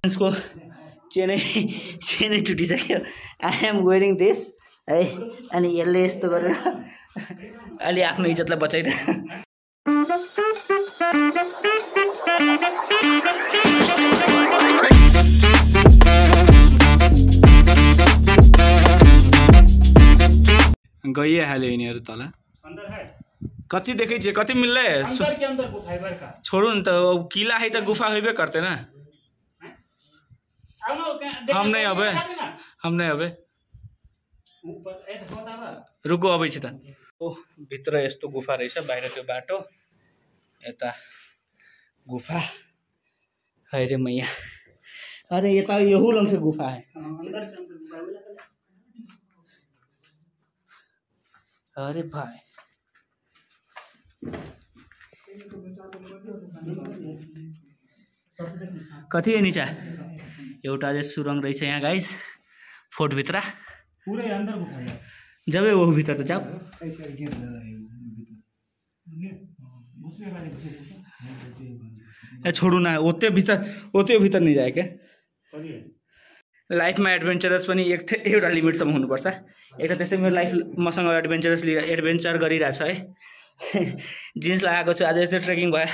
इसको Chennai टुटिसक्यो। I am wearing this है। अनि यसले यस्तो गरेर अलि आफ्नो इज्जतलाई बचाइरह। गइहाल्यो यिनीहरू तल। कति देखै छ कति मिल्लै अंदर के अंदर गुफा है बड़का। छोड़ू न तो किला है तो गुफा होबे करते ना। हम नहीं अबे रुको अबै छ त। ओ भित्र यस्तो गुफा रहेछ, बाहिर त्यो बाटो, यता गुफा। अरे मैया, अरे यता यहू लंग से गुफा है। अरे भाई कति है नीचा एउटा चाहिँ सुरंग रहेछ यहाँ गाइस, फोर्ट भित्र पूरे अंदर गुफा है। जबे वो भीतर तो जाओ। छोड़ू ना, ओते भीतर नहीं जाए के। लाइफ में एडभेन्चरस पनि एउटा लिमिटसम्म हुनुपर्छ। एक त त्यस्तै मेरो लाइफ मसँग एडभेन्चर गरिरहेछ है। जिन्स लगाएको छु, आज यस्तो ट्रेकिङ भयो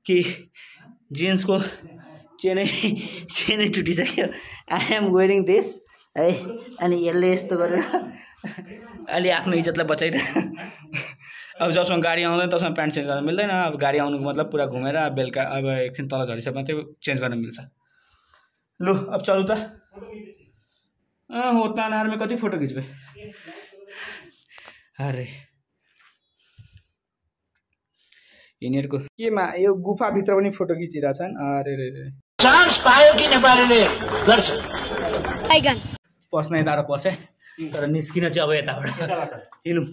कि जिन्सको Chennai टुटिसक्यो। I am wearing this है। अनि यसले यस्तो गरेर अलि आफ्नो इज्जतलाई बचाइरह। अब जबसम्म गाडी आउँदैन तबसम्म प्यान्ट चेन्ज गर्न मिल्दैन। अब गाडी आउनुको मतलब पुरा घुमेर बेलुका अब एकछिन तल झरिसक्यो मात्रै चेन्ज गर्न मिल्छ। लु अब चलू त। उतना अनार में कति फोटो खिच्बे। अरे यिनीहरूको केमा यो गुफाभित्र पनि फोटो खिचिरहेछन्। अरे रे चान्स पायो कि नेपालीले गर्छ। पस्नै टाढो पसे तर निस्किन चाहिँ अब यताबाट हिँडौँ।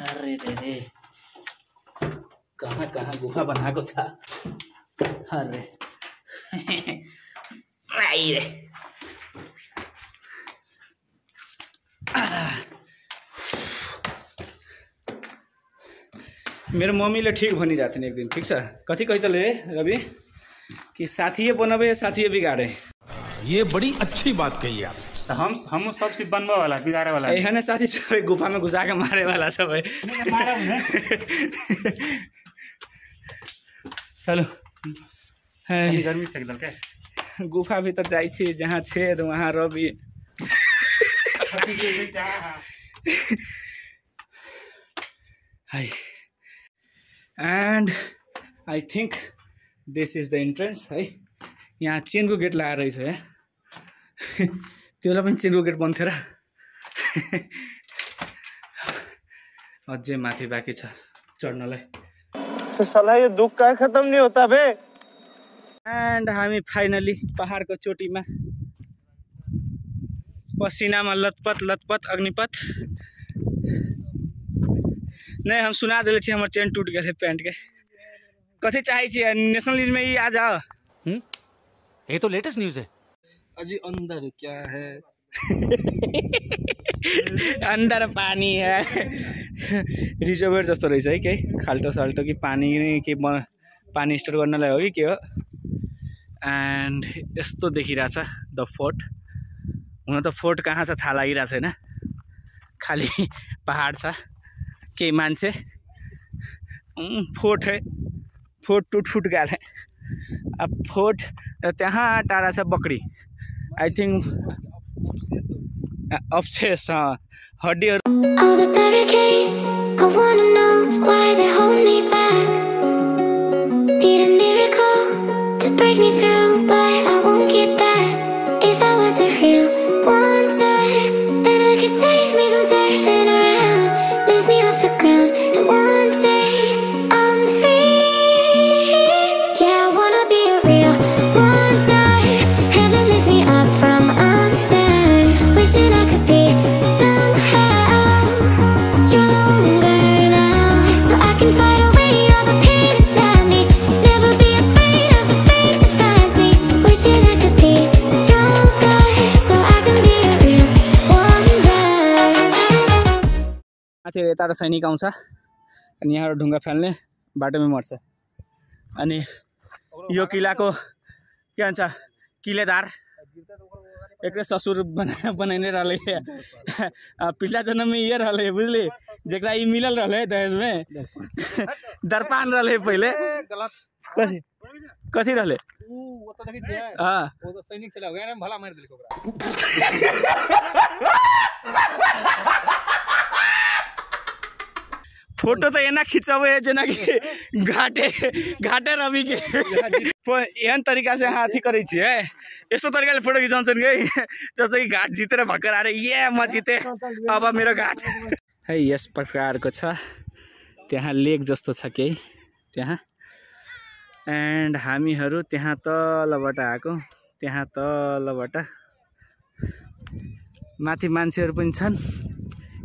अरे रे कहाँ कहाँ गुफा बनाएको छ। अरे आइरे मेरो मम्मीले ठिक भनिरहेको थिएन एक दिन, ठिक छ कथी कहतले रवि कि साथी बनबे साथी बिगाड़े। ये बड़ी अच्छी बात कही आप। हम सब सिर्फ बनवा वाला बिगाड़े वाला है साथी सब गुफा में घुसा के मारे वाला सब है। चलो गर्मी फेंक दल के गुफा भीतर जाइ छी, जहाँ छेद वहाँ रवि। And I think this is the entrance है। यहाँ चेन को गेट लगाएर रहेछ है। त्योलाई पनि चेन को गेट बन्थ्यो र। अझै माथि बाँकी छ चढ्नलाई। साला यो दुख का खत्म नहीं होता बे। एंड हामी फाइनली पहाड़ को चोटी में, पसीना में लतपत अग्निपथ। नहीं हम सुना दिले छी हमर चेन टूट गए पैंट के। कथी चाहे छी नेशनल न्यूज में ही आ जाओ। ये तो लेटेस्ट न्यूज है। अजी अंदर क्या है। अंदर पानी है। रिजर्भर जस्तो रहेछ है, के खाल्टो साल्टो कि पानी के पानी स्टोर गर्नलाई हो कि के हो। एंड यस्तो देखिरहेछ द फोर्ट। हुन त फोर्ट कहाँ छ थाहा लागिरहेको छैन, खाली पहाड छ, केही मान्छे। फोर्ट है, फोर्ट टूट गया है। अब फोर्ट त्यहाँ टाढा छ बकरी। आई थिंक अवशेष हड्डीहरू। यता सैनिक आउँछ अनि यहाँ ढुङ्गा फाल्ने बाटोमै मर्छ। अनि यो किलाको के भन्छ किलेदार एकरे ससुर बनाने रहले पिछला जन्म में ये रहले बुझले जेकरा ई मिलल रहले दहेज में दरपान रहले पहले कथी कथी रहले वो तो देखि छै हां वो तो सैनिक चला गया ना भला मार देलक ओकरा फोटो तो एना खिंचावे जना कि घाटे रवि के एहन तरीका से हाथी करे छिए यस्तो तरिकाले फोटो खिचाउँछन् के जस्तो कि घाट जितेर भक्कर आएर ये म जिते अब मेरो घाट है यस प्रकारको छ त्यहाँ लेक जस्तो छ के त्यहाँ एन्ड हामीहरू त्यहाँ तलबाट आएको त्यहाँ तलबाट माथि मान्छेहरू पनि छन्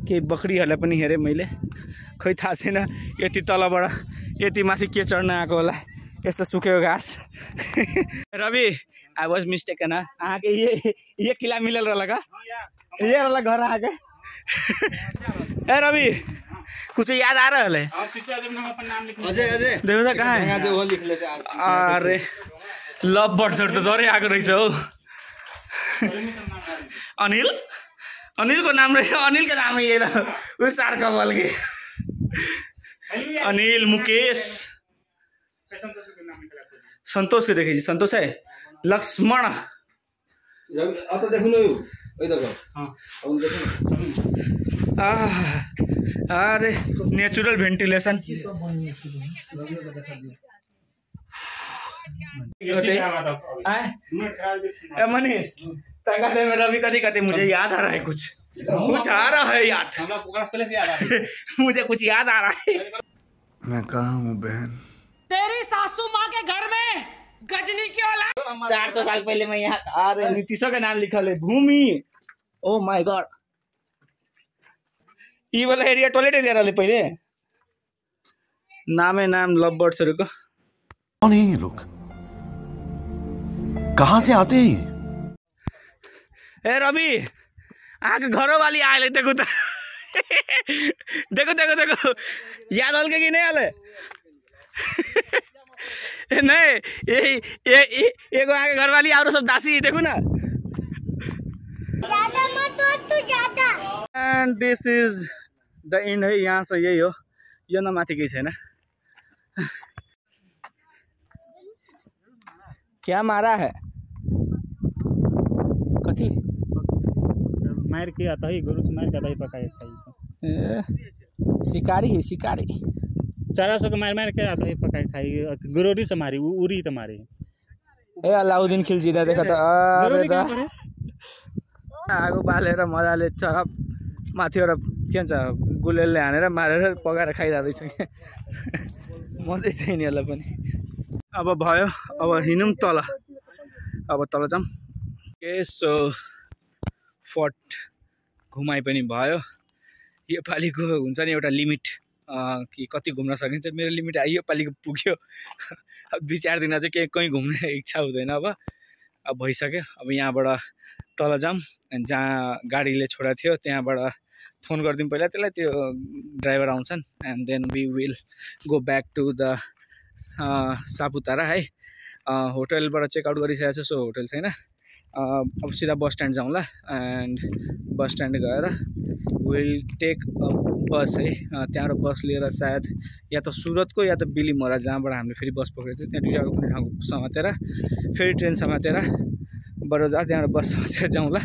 केही बकरीहरूलाई पनि हेरेँ मैले खै थाहा छैन यति तलबाट यति माथि के चढ्न आएको होला यस्तो सुकेको घाँस रवि आई वाज मिस्टेकन आके ये किला मिलल रहला का ये रहला घर आके ए रवि कुछ याद आ रहा है पिछला जन्म में अपन नाम लिखना अजय अजय देखो तो कहाँ है जो वो लिख लेते अरे लव बर्ड्स तो जरे आएको रहेछ हौ अनिल अनिल को नाम रहे अनिल का नाम ये उस सार कमल के अनिल मुकेश संतोष के देखे संतोष है लक्ष्मण अब तो देखो ना ओइ देखो हां अब देखो अरे नेचुरल भेंटिलेशन मनीष तंगा से मेरा भी कभी कभी मुझे याद आ रहा है कुछ आ रहा है याद पहले से याद आ रहा है मुझे कुछ याद आ रहा है मैं कहाँ हूँ बहन तेरी सासू माँ के घर में गजनी की औलाद 400 साल पहले मैं यहाँ आ रहे नीतीशों का नाम लिखा है भूमि ओ माय गॉड ये वाला एरिया टॉयलेट एरिया रहले पहले नाम है नाम लव बर्ड्स को कौन है ये लोग कहाँ से आते हैं ए रवि आके घरों वाली आए देखो तो देखो देखो देखो याद हल के कि नहीं आले नहीं ये एगो आके घर वाली और सब दासी देखो ना and this is the end है यहाँ से यही हो यो न माथि केही छैन क्या मारा है कथी मार के आता है गुरु से मार के आता है पकाए खाई शिकारी है शिकारी चारा सौ मार मार के आता है पकाए खाई गुरोरी से मारी उरी तो मारी ए अलाउद्दीन खिलजी देखा त अरे दा आगो बालेर मजाले चरप माथिबाट के भन्छ गुलेलले हानेर मारेर पकाएर खाइरहेको रहेछ कि मजै छ यिनीहरूलाई पनि अब भयो अब हिँडौँ तल अब तल जाऊँ यसो फट घुमाइ पनि भयो यो पालिको हुन्छ नि एउटा लिमिट कि कति घुम्न सकिन्छ मेरो लिमिट यो पालिको पुग्यो अब 2-4 दिन चाहिँ कहीँ घुम्ने इच्छा हुँदैन अब भइसक्यो अब यहाँबाट तल जाऊँ जहाँ गाडीले छोडेको थियो त्यहाँबाट फोन गरिदिउँ पहिला त्यसलाई त्यो ड्राइभर आउँछन् and then we will go back to the Saputara है होटलबाट चेकआउट गरिसकेको छु सो होटल छैन अब सिधा बस स्ट्यान्ड जाउँला एन्ड बस स्ट्यान्ड गएर विल टेक अ बस है त्यहाँबाट बस लिएर सायद या त सुरतको या त बिलिमोरा जहाँबाट हामीले फेरि बस पक्रेको थियो त्यहाँ दुईवटाको कुनै ठाउँ समातेर फेरि ट्रेन समातेर बडोदा त्यहाँबाट बस समातेर जाउँला।